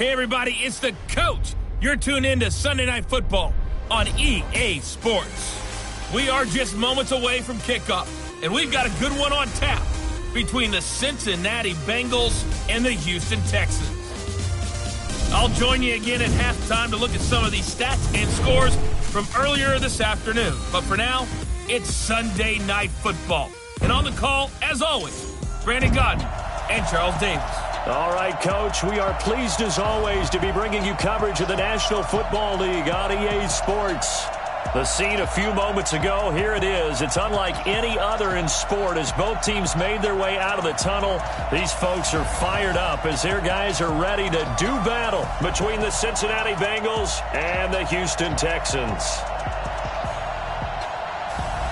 Hey, everybody, it's the coach. You're tuned in to Sunday Night Football on EA Sports. We are just moments away from kickoff, and we've got a good one on tap between the Cincinnati Bengals and the Houston Texans. I'll join you again at halftime to look at some of these stats and scores from earlier this afternoon. But for now, it's Sunday Night Football. And on the call, as always, Brandon Godden and Charles Davis. All right, Coach, we are pleased as always to be bringing you coverage of the National Football League on EA Sports. The scene a few moments ago, here it is. It's unlike any other in sport as both teams made their way out of the tunnel. These folks are fired up as their guys are ready to do battle between the Cincinnati Bengals and the Houston Texans.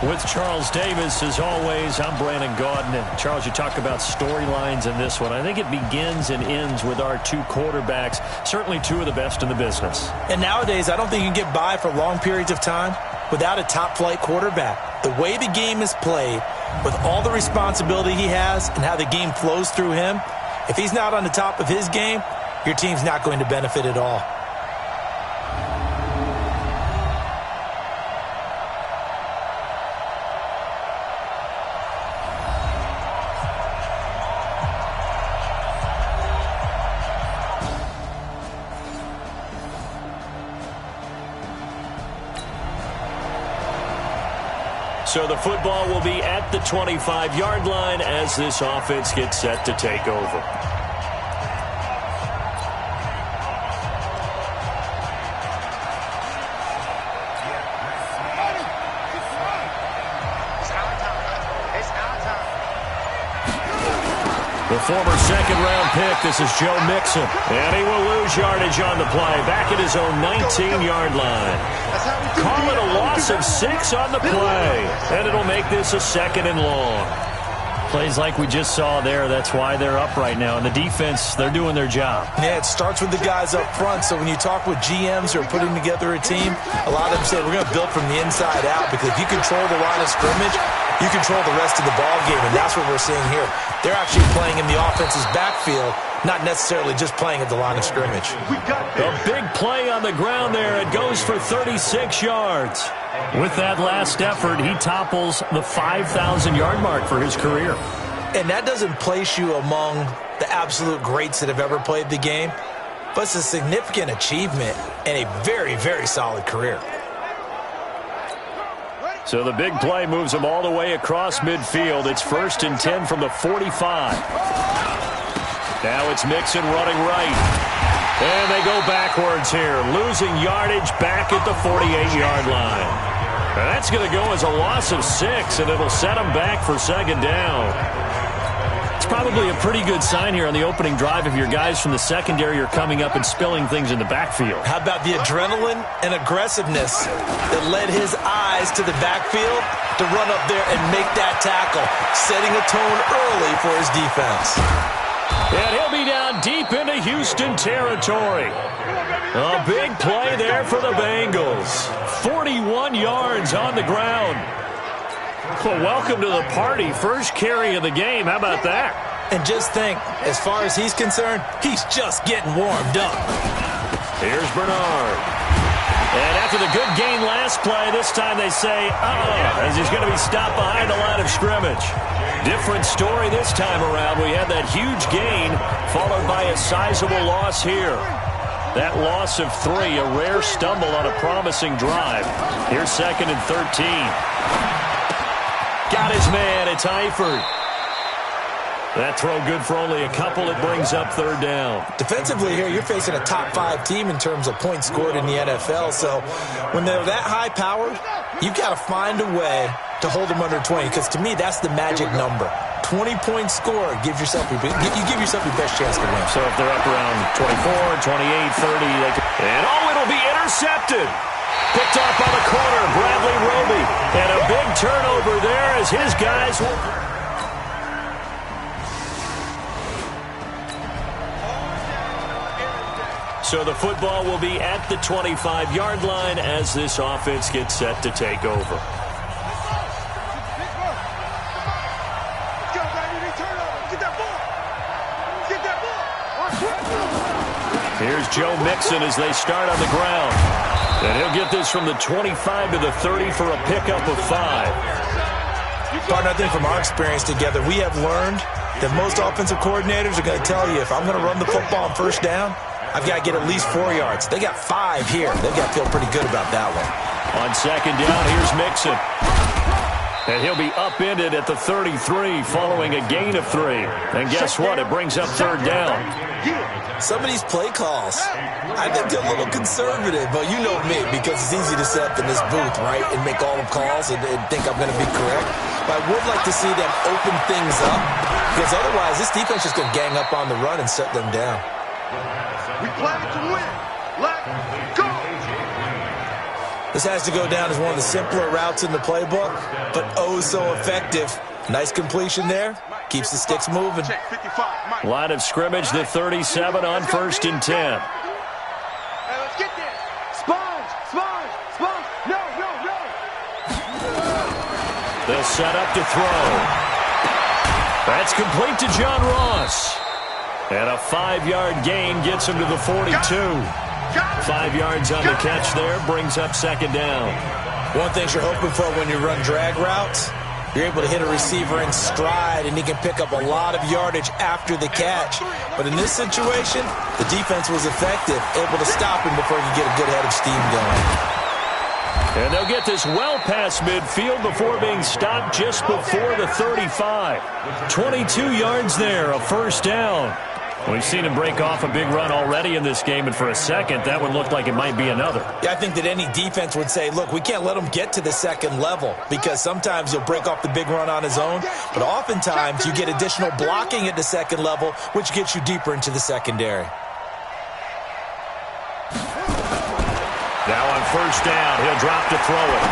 With Charles Davis, as always, I'm Brandon Gaudin. And Charles, you talk about storylines in this one. I think it begins and ends with our two quarterbacks, certainly two of the best in the business. And nowadays, I don't think you can get by for long periods of time without a top-flight quarterback. The way the game is played, with all the responsibility he has and how the game flows through him, if he's not on the top of his game, your team's not going to benefit at all. So the football will be at the 25-yard line as this offense gets set to take over. The former second-round pick, this is Joe Mixon. And he will lose yardage on the play, back at his own 19-yard line. Call it a loss of 6 on the play, and it'll make this a second and long. Plays like we just saw there, that's why they're up right now. And the defense, they're doing their job. Yeah, it starts with the guys up front. So when you talk with GMs who are putting together a team, a lot of them say we're going to build from the inside out, because if you control the line of scrimmage, you control the rest of the ball game, and that's what we're seeing here. They're actually playing in the offense's backfield, not necessarily just playing at the line of scrimmage. A big play on the ground there. It goes for 36 yards. With that last effort, he topples the 5,000-yard mark for his career. And that doesn't place you among the absolute greats that have ever played the game, but it's a significant achievement and a very, very solid career. So the big play moves them all the way across midfield. It's 1st and 10 from the 45. Now it's Mixon running right. And they go backwards here, losing yardage back at the 48-yard line. Now that's going to go as a loss of 6, and it'll set them back for second down. It's probably a pretty good sign here on the opening drive if your guys from the secondary are coming up and spilling things in the backfield. How about the adrenaline and aggressiveness that led his eyes to the backfield to run up there and make that tackle, setting a tone early for his defense. And he'll be down deep into Houston territory. A big play there for the Bengals. 41 yards on the ground. Well, welcome to the party. First carry of the game. How about that? And just think, as far as he's concerned, he's just getting warmed up. Here's Bernard. And after the good gain last play, this time they say, as he's going to be stopped behind the line of scrimmage. Different story this time around. We had that huge gain followed by a sizable loss here. That loss of 3, a rare stumble on a promising drive. Here's 2nd and 13. Got his man. It's Eifert. That throw good for only a couple. It brings up 3rd down. Defensively here, you're facing a top 5 team in terms of points scored in the NFL. So when they're that high-powered, you've got to find a way to hold them under 20, because to me, that's the magic number. 20-point score, you give yourself your best chance to win. So if they're up around 24, 28, 30, they can... And it'll be intercepted. Picked off by the corner, Bradley Roby. And a big turnover there as his guys... So the football will be at the 25-yard line as this offense gets set to take over. Here's Joe Mixon as they start on the ground. And he'll get this from the 25 to the 30 for a pickup of 5. Partner, I think from our experience together, we have learned that most offensive coordinators are going to tell you, if I'm going to run the football on first down, I've got to get at least 4 yards. They got 5 here. They've got to feel pretty good about that one. On second down, here's Mixon. And he'll be upended at the 33 following a gain of 3. And guess what? It brings up third down. Some of these play calls, I think they're a little conservative, but you know me, because it's easy to sit up in this booth, right, and make all the calls and think I'm going to be correct. But I would like to see them open things up, because otherwise this defense is going to gang up on the run and shut them down. We play to win. Let's go. This has to go down as one of the simpler routes in the playbook, but oh so effective. Nice completion there. Keeps the sticks moving. Line of scrimmage, the 37 on 1st and 10. Hey, let's get there. Sponge. No. They'll set up to throw. That's complete to John Ross. And a 5-yard gain gets him to the 42. 5 yards on the catch there, brings up second down. One thing you're hoping for when you run drag routes, you're able to hit a receiver in stride, and he can pick up a lot of yardage after the catch. But in this situation, the defense was effective, able to stop him before he could get a good head of steam going. And they'll get this well past midfield before being stopped just before the 35. 22 yards there, a first down. We've seen him break off a big run already in this game, and for a second, that one looked like it might be another. Yeah, I think that any defense would say, look, we can't let him get to the second level, because sometimes he'll break off the big run on his own, but oftentimes you get additional blocking at the second level, which gets you deeper into the secondary. Now on first down, he'll drop to throw it.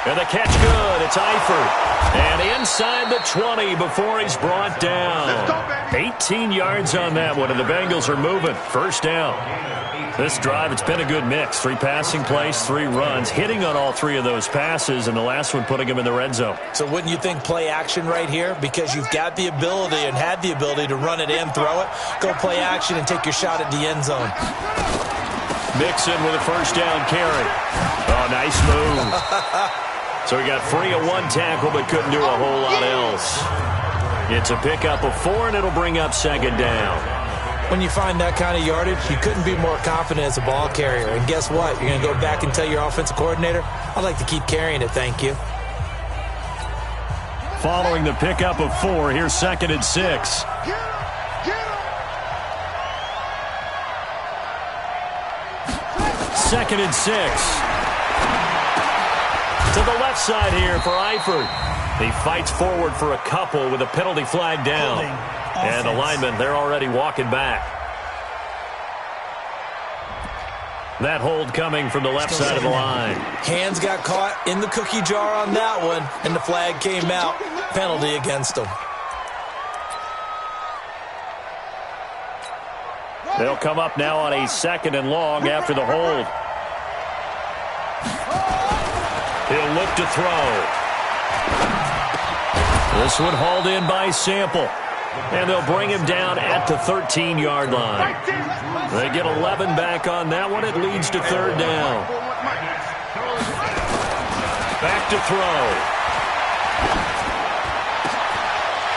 And the catch good. It's Eifert. And inside the 20 before he's brought down. 18 yards on that one, and the Bengals are moving. First down. This drive, it's been a good mix. 3 passing plays, 3 runs, hitting on all 3 of those passes, and the last one putting him in the red zone. So wouldn't you think play action right here? Because you've got the ability and had the ability to run it and throw it. Go play action and take your shot at the end zone. Mixon with a first down carry. Oh, nice move. So he got free of 1 tackle but couldn't do a whole lot else. It's a pickup of 4, and it'll bring up second down. When you find that kind of yardage, you couldn't be more confident as a ball carrier. And guess what? You're going to go back and tell your offensive coordinator, I'd like to keep carrying it, thank you. Following the pickup of 4, here's 2nd and 6. Second and 6. To the left side here for Eifert. He fights forward for a couple with a penalty flag down. And the linemen, they're already walking back. That hold coming from the left side of the line. Hands got caught in the cookie jar on that one, and the flag came out. Penalty against him. They'll come up now on a 2nd and long after the hold. He'll look to throw. This one hauled in by Sample. And they'll bring him down at the 13-yard line. They get 11 back on that one. It leads to third down. Back to throw.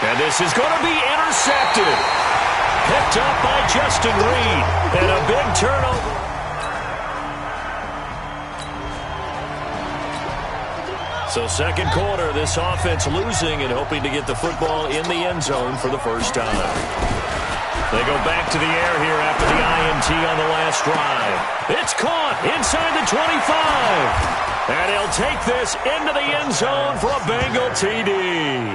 And this is going to be intercepted. Picked up by Justin Reed. And a big turnover. So second quarter, this offense losing and hoping to get the football in the end zone for the first time. They go back to the air here after the INT on the last drive. It's caught inside the 25. And he'll take this into the end zone for a Bengal TD.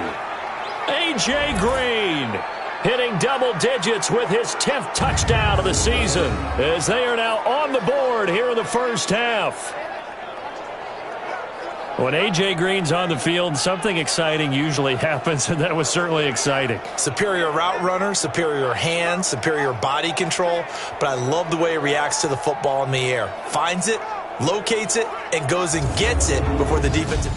A.J. Green hitting double digits with his 10th touchdown of the season as they are now on the board here in the first half. When A.J. Green's on the field, something exciting usually happens, and that was certainly exciting. Superior route runner, superior hands, superior body control, but I love the way he reacts to the football in the air. Finds it, locates it, and goes and gets it before the defensive...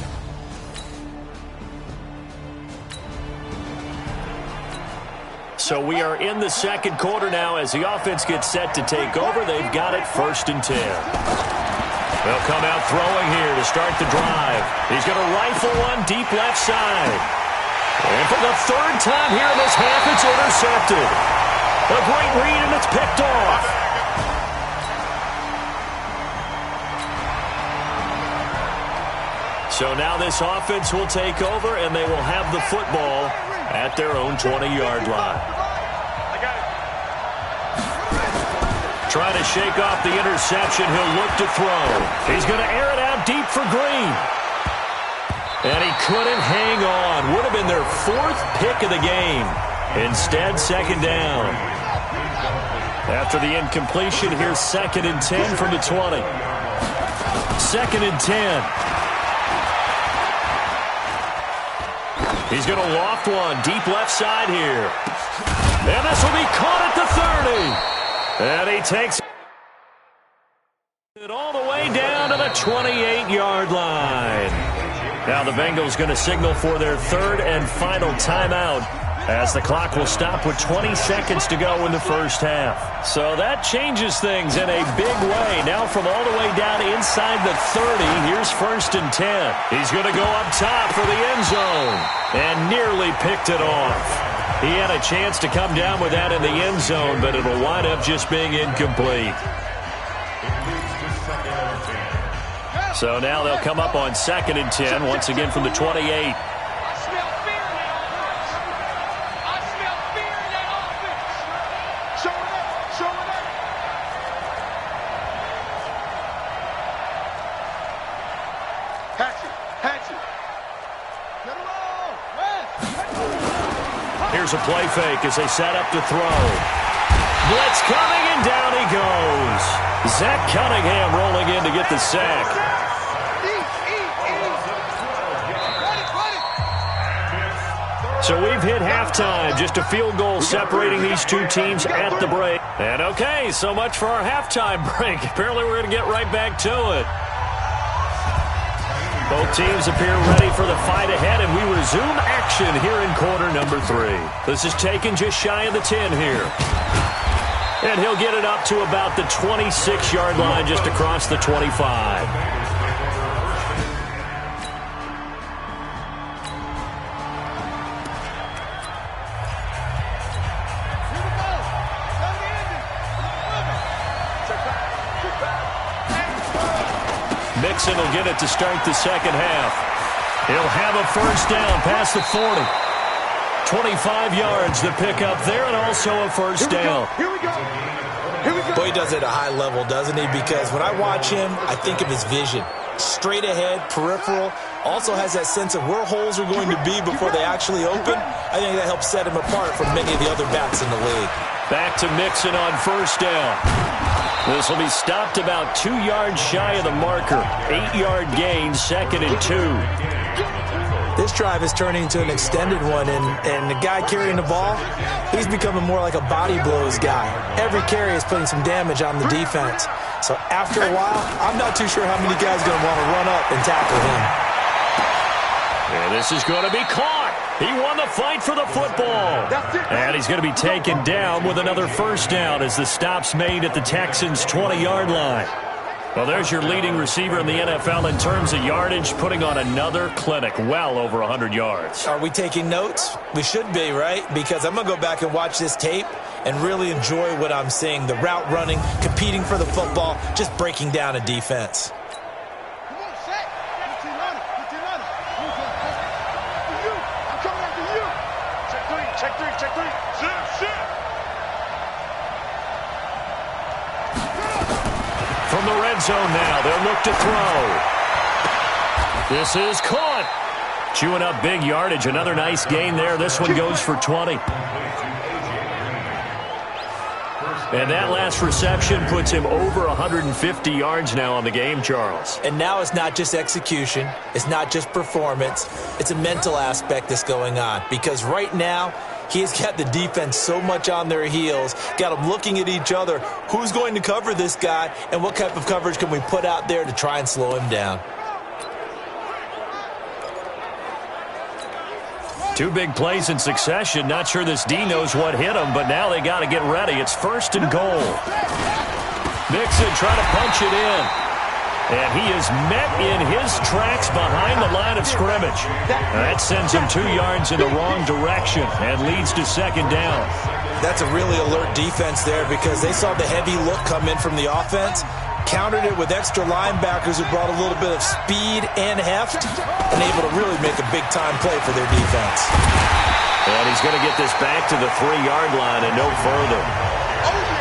So we are in the second quarter now as the offense gets set to take over. They've got it 1st and 10. They'll come out throwing here to start the drive. He's going to rifle one deep left side. And for the 3rd time here in this half, it's intercepted. A great read, and it's picked off. So now this offense will take over, and they will have the football at their own 20-yard line. Trying to shake off the interception. He'll look to throw. He's going to air it out deep for Green. And he couldn't hang on. Would have been their 4th pick of the game. Instead, 2nd down. After the incompletion, here's 2nd and 10 from the 20. 2nd and 10. He's going to loft one deep left side here. And this will be caught at the 30. And he takes it all the way down to the 28-yard line. Now the Bengals going to signal for their 3rd and final timeout as the clock will stop with 20 seconds to go in the first half. So that changes things in a big way. Now from all the way down inside the 30, here's 1st and 10. He's going to go up top for the end zone and nearly picked it off. He had a chance to come down with that in the end zone, but it'll wind up just being incomplete. So now they'll come up on 2nd and 10, once again from the 28. Here's a play fake as they set up to throw. Blitz coming, and down he goes. Zach Cunningham rolling in to get the sack. So we've hit halftime. Just a field goal separating these two teams at the break. And okay, so much for our halftime break. Apparently we're going to get right back to it. Both teams appear ready for the fight ahead, and we resume action here in quarter number 3. This is taken just shy of the 10 here. And he'll get it up to about the 26-yard line, just across the 25. Mixon will get it to start the second half. He'll have a 1st down past the 40. 25 yards to pick up there, and also a 1st down. Here we go. Boy, he does it at a high level, doesn't he? Because when I watch him, I think of his vision. Straight ahead, peripheral. Also has that sense of where holes are going to be before they actually open. I think that helps set him apart from many of the other backs in the league. Back to Mixon on 1st down. This will be stopped about 2 yards shy of the marker. 8-yard gain, 2nd and 2. This drive is turning into an extended one, and the guy carrying the ball, he's becoming more like a body blows guy. Every carry is putting some damage on the defense. So after a while, I'm not too sure how many guys are going to want to run up and tackle him. And this is going to be caught. He won the fight for the football. And he's going to be taken down with another 1st down as the stop's made at the Texans' 20-yard line. Well, there's your leading receiver in the NFL in terms of yardage, putting on another clinic, well over 100 yards. Are we taking notes? We should be, right? Because I'm going to go back and watch this tape and really enjoy what I'm seeing. The route running, competing for the football, just breaking down a defense. From the red zone now, they'll look to throw. This is caught. Chewing up big yardage. Another nice gain there. This one goes for 20. And that last reception puts him over 150 yards now on the game, Charles. And now it's not just execution. It's not just performance. It's a mental aspect that's going on. Because right now, he's got the defense so much on their heels, got them looking at each other. Who's going to cover this guy, and what type of coverage can we put out there to try and slow him down? Two big plays in succession. Not sure this D knows what hit him, but now they got to get ready. It's 1st and goal. Mixon trying to punch it in. And he is met in his tracks behind the line of scrimmage. That sends him 2 yards in the wrong direction and leads to 2nd down. That's a really alert defense there because they saw the heavy look come in from the offense, countered it with extra linebackers who brought a little bit of speed and heft, and able to really make a big-time play for their defense. And he's going to get this back to the 3-yard line and no further.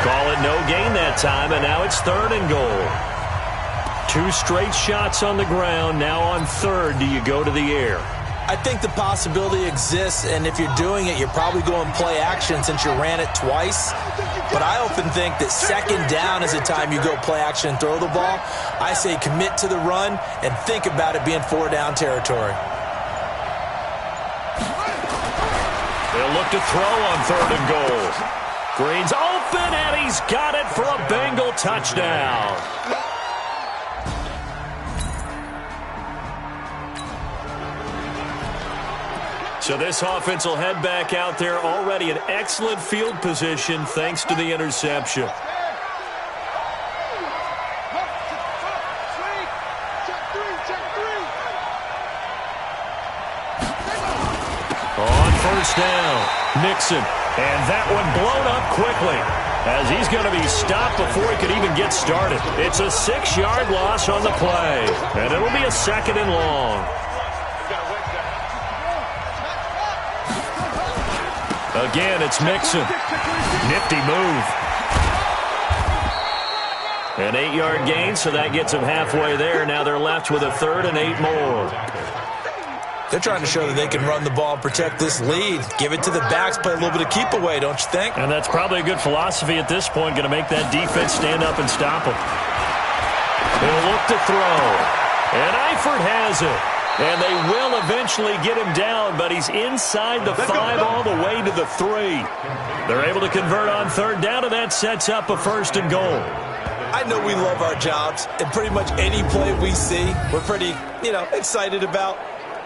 Call it no gain that time, and now it's 3rd and goal. 2 straight shots on the ground. Now on 3rd, do you go to the air? I think the possibility exists, and if you're doing it, you're probably going play action since you ran it twice. But I often think that 2nd down is the time you go play action and throw the ball. I say commit to the run and think about it being 4-down territory. They'll look to throw on 3rd and goal. Green's open, and he's got it for a Bengal touchdown. So this offense will head back out there, already in excellent field position thanks to the interception. On 1st down, Mixon. And that one blown up quickly as he's going to be stopped before he could even get started. It's a 6-yard loss on the play, and it'll be a 2nd and long. Again, it's Mixon. Nifty move. An 8-yard gain, so that gets them halfway there. Now they're left with a 3rd and 8 more. They're trying to show that they can run the ball and protect this lead. Give it to the backs, play a little bit of keep away, don't you think? And that's probably a good philosophy at this point, going to make that defense stand up and stop them. They'll look to throw. And Eifert has it. And they will eventually get him down, but he's inside the 5 all the way to the 3. They're able to convert on 3rd down, and that sets up a 1st and goal. I know we love our jobs, and pretty much any play we see, we're pretty, excited about.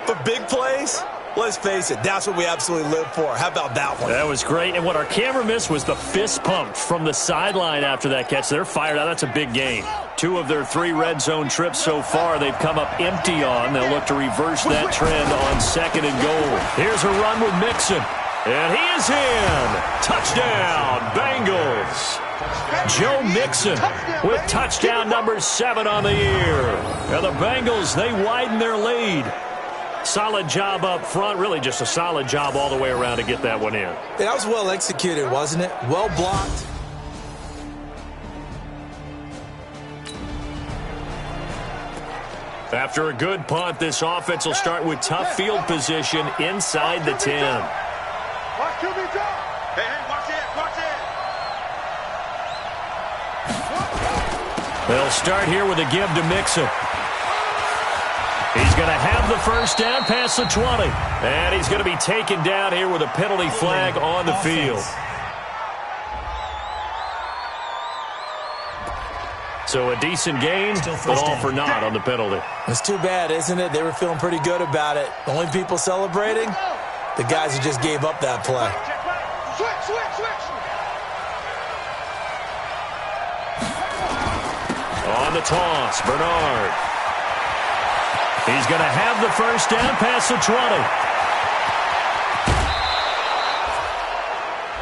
But big plays, let's face it, that's what we absolutely live for. How about that one? That was great, and what our camera missed was the fist pump from the sideline after that catch. They're fired out. That's a big gain. 2 of their 3 red zone trips so far they've come up empty on. They'll look to reverse that trend on 2nd and goal. Here's a run with Mixon. And he is in. Touchdown, Bengals. Joe Mixon with touchdown number 7 on the year. And the Bengals, they widen their lead. Solid job up front. Really just a solid job all the way around to get that one in. That was well executed, wasn't it? Well blocked. After a good punt, this offense will start with tough field position inside the 10. Watch QB1. Hey, watch it. They'll start here with a give to Mixon. He's going to have the 1st down past the 20. And he's going to be taken down here with a penalty flag on the field. So a decent gain, but all for naught on the penalty. It's too bad, isn't it? They were feeling pretty good about it. The only people celebrating, the guys who just gave up that play. Switch. On the toss, Bernard. He's going to have the 1st down past the 20.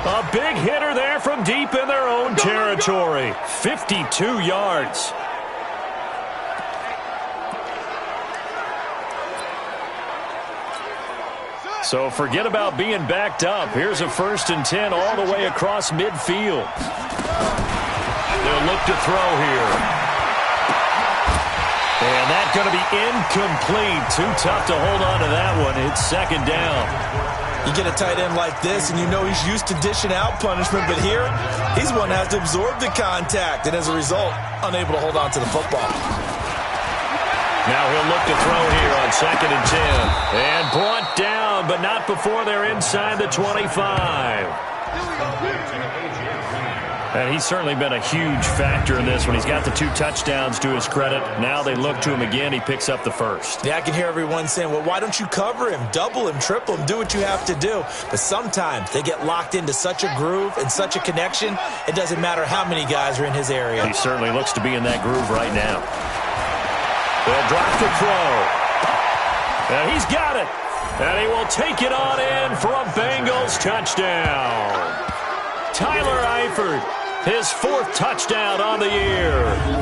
A big hitter there from deep in their own territory. 52 yards. So forget about being backed up. Here's a 1st and 10 all the way across midfield. They'll look to throw here. And that's going to be incomplete. Too tough to hold on to that one. It's 2nd down. You get a tight end like this, and you know he's used to dishing out punishment, but here, he's one that has to absorb the contact, and as a result, unable to hold on to the football. Now he'll look to throw here on 2nd and 10. And brought down, but not before they're inside the 25. And he's certainly been a huge factor in this when he's got the 2 touchdowns to his credit. Now they look to him again. He picks up the first. Yeah, I can hear everyone saying, well, why don't you cover him, double him, triple him, do what you have to do. But sometimes they get locked into such a groove and such a connection, it doesn't matter how many guys are in his area. He certainly looks to be in that groove right now. They'll drop the throw. And he's got it. And he will take it on in for a Bengals touchdown. Tyler Eifert, his 4th touchdown on the year.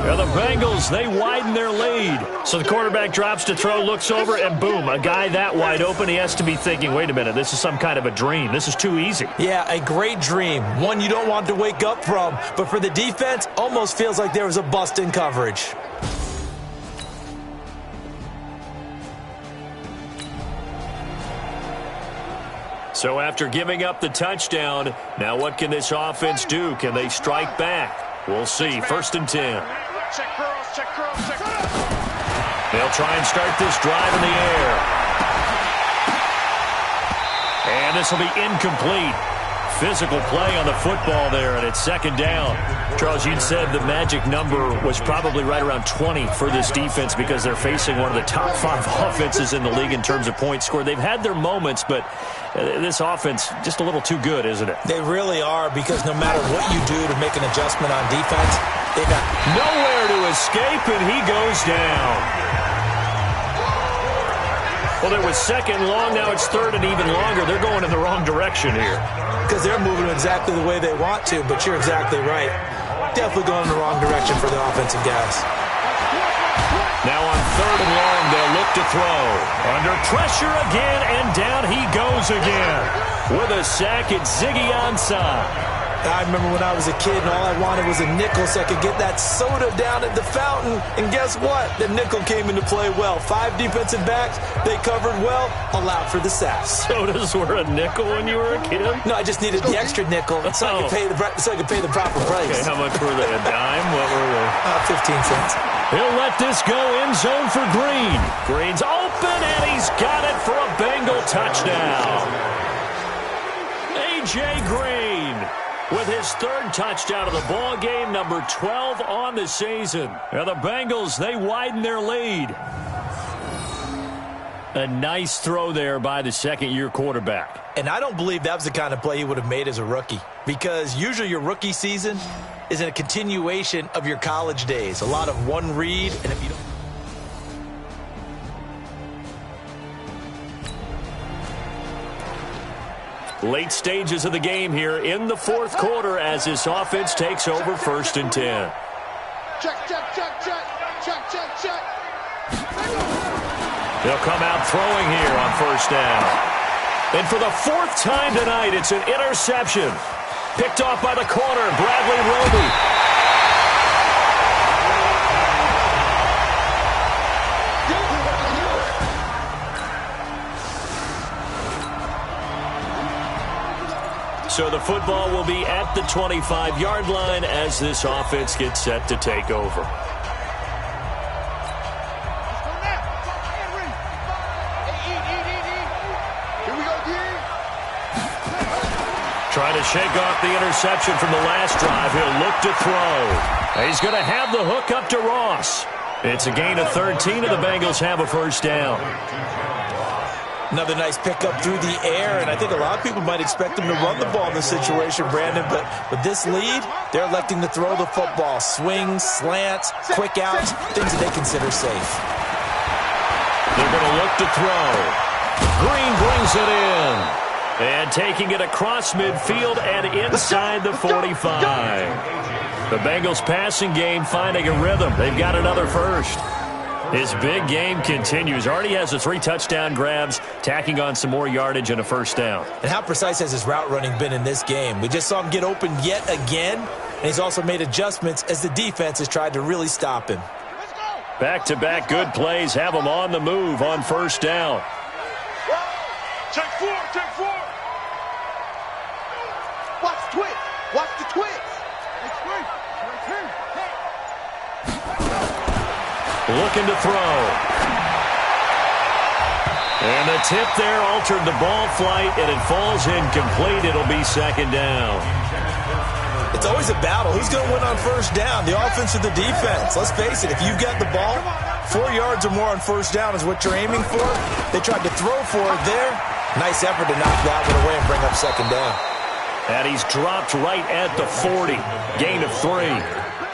And the Bengals, they widen their lead. So the quarterback drops to throw, looks over, and boom, a guy that wide open, he has to be thinking, wait a minute, this is some kind of a dream. This is too easy. Yeah, a great dream. One you don't want to wake up from. But for the defense, almost feels like there was a bust in coverage. So after giving up the touchdown, now what can this offense do? Can they strike back? We'll see. 1st and 10. They'll try and start this drive in the air. And this will be incomplete. Physical play on the football there, and it's 2nd down. Charles, you said the magic number was probably right around 20 for this defense because they're facing one of the top 5 offenses in the league in terms of points scored. They've had their moments, but this offense just a little too good, isn't it? They really are, because no matter what you do to make an adjustment on defense, they got nowhere to escape, and he goes down. Well, there was 2nd and long. Now it's 3rd and even longer. They're going in the wrong direction here. Because they're moving exactly the way they want to, but you're exactly right. Definitely going in the wrong direction for the offensive guys. Now on 3rd and long, they'll look to throw. Under pressure again, and down he goes again. With a sack, it's Ziggy Ansah. I remember when I was a kid and all I wanted was a nickel so I could get that soda down at the fountain. And guess what? The nickel came into play well. 5 defensive backs, they covered well, allowed for the sacks. Sodas were a nickel when you were a kid? No, I just needed the extra nickel so I could pay the proper price. Okay, how much were they? A dime? What were they? 15 cents. He'll let this go in zone for Green. Green's open, and he's got it for a Bengal touchdown. A.J. Green with his 3rd touchdown of the ball game, number 12 on the season. And the Bengals, they widen their lead. A nice throw there by the 2nd-year quarterback. And I don't believe that was the kind of play he would have made as a rookie, because usually your rookie season is in a continuation of your college days. A lot of one read, and if you don't... Late stages of the game here in the 4th quarter as this offense takes over 1st and 10. Check. They'll come out throwing here on 1st down. And for the 4th time tonight, it's an interception. Picked off by the corner, Bradley Roby. So the football will be at the 25-yard line as this offense gets set to take over. Trying to shake off the interception from the last drive. He'll look to throw. He's going to have the hook up to Ross. It's a gain of 13, and the Bengals have a 1st down. Another nice pickup through the air, and I think a lot of people might expect them to run the ball in this situation, Brandon, but with this lead, they're electing to throw the football. Swings, slants, quick outs, things that they consider safe. They're going to look to throw. Green brings it in. And taking it across midfield and inside the 45. The Bengals passing game finding a rhythm. They've got another 1st. His big game continues. Already has the 3 touchdown grabs, tacking on some more yardage and a 1st down. And how precise has his route running been in this game? We just saw him get open yet again, and he's also made adjustments as the defense has tried to really stop him. Back-to-back good plays have him on the move on 1st down. Check 4. Watch the twist. Watch the twist. Looking to throw. And the tip there altered the ball flight, and it falls incomplete. It'll be 2nd down. The It's always a battle. Who's going to win on first down, the offense or the defense? Let's face it, if you've got the ball, 4 yards or more on first down is what you're aiming for. They tried to throw for it there. Nice effort to knock that one away and bring up second down. And he's dropped right at the 40. Gain of 3.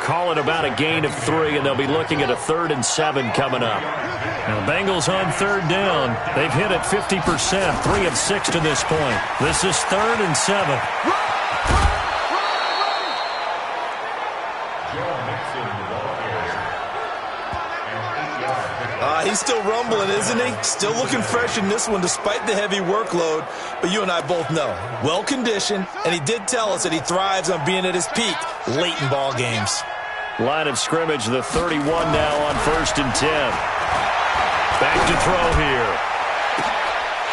Call it about a gain of 3, and they'll be looking at a 3rd and 7 coming up. Now the Bengals on third down. They've hit it 50%, 3 of 6 to this point. This is 3rd and 7. He's still rumbling, isn't he? Still looking fresh in this one despite the heavy workload. But you and I both know, well-conditioned, and he did tell us that he thrives on being at his peak late in ball games. Line of scrimmage, the 31 now on 1st and 10. Back to throw here.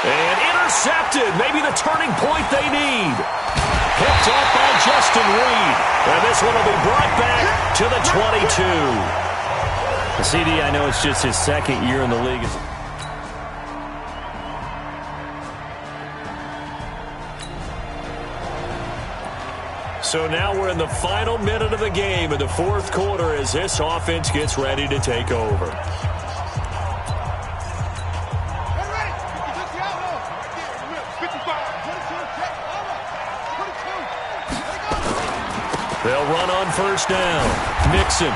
And intercepted. Maybe the turning point they need. Picked up by Justin Reed. And this one will be brought back to the 22. The CD, I know it's just his 2nd year in the league. So now we're in the final minute of the game in the 4th quarter as this offense gets ready to take over. They'll run on first down. Mixon.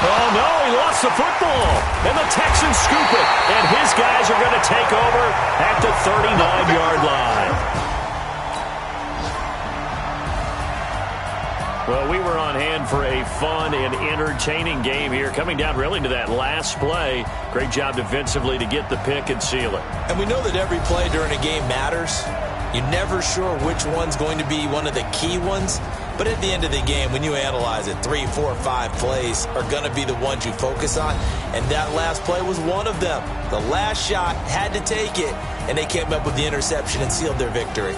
Oh, no, he lost the football. And the Texans scoop it. And his guys are going to take over at the 39-yard line. Well, we were on hand for a fun and entertaining game here, coming down really to that last play. Great job defensively to get the pick and seal it. And we know that every play during a game matters. You're never sure which one's going to be one of the key ones. But at the end of the game, when you analyze it, 3, 4, 5 plays are going to be the ones you focus on. And that last play was one of them. The last shot had to take it, and they came up with the interception and sealed their victory.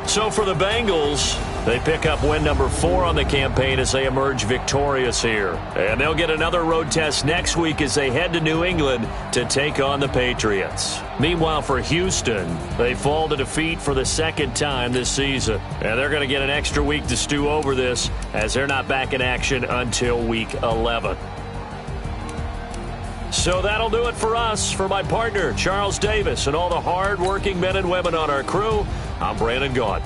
So for the Bengals, they pick up win number 4 on the campaign as they emerge victorious here. And they'll get another road test next week as they head to New England to take on the Patriots. Meanwhile, for Houston, they fall to defeat for the 2nd time this season. And they're going to get an extra week to stew over this as they're not back in action until week 11. So that'll do it for us. For my partner, Charles Davis, and all the hard-working men and women on our crew, I'm Brandon Gaudin.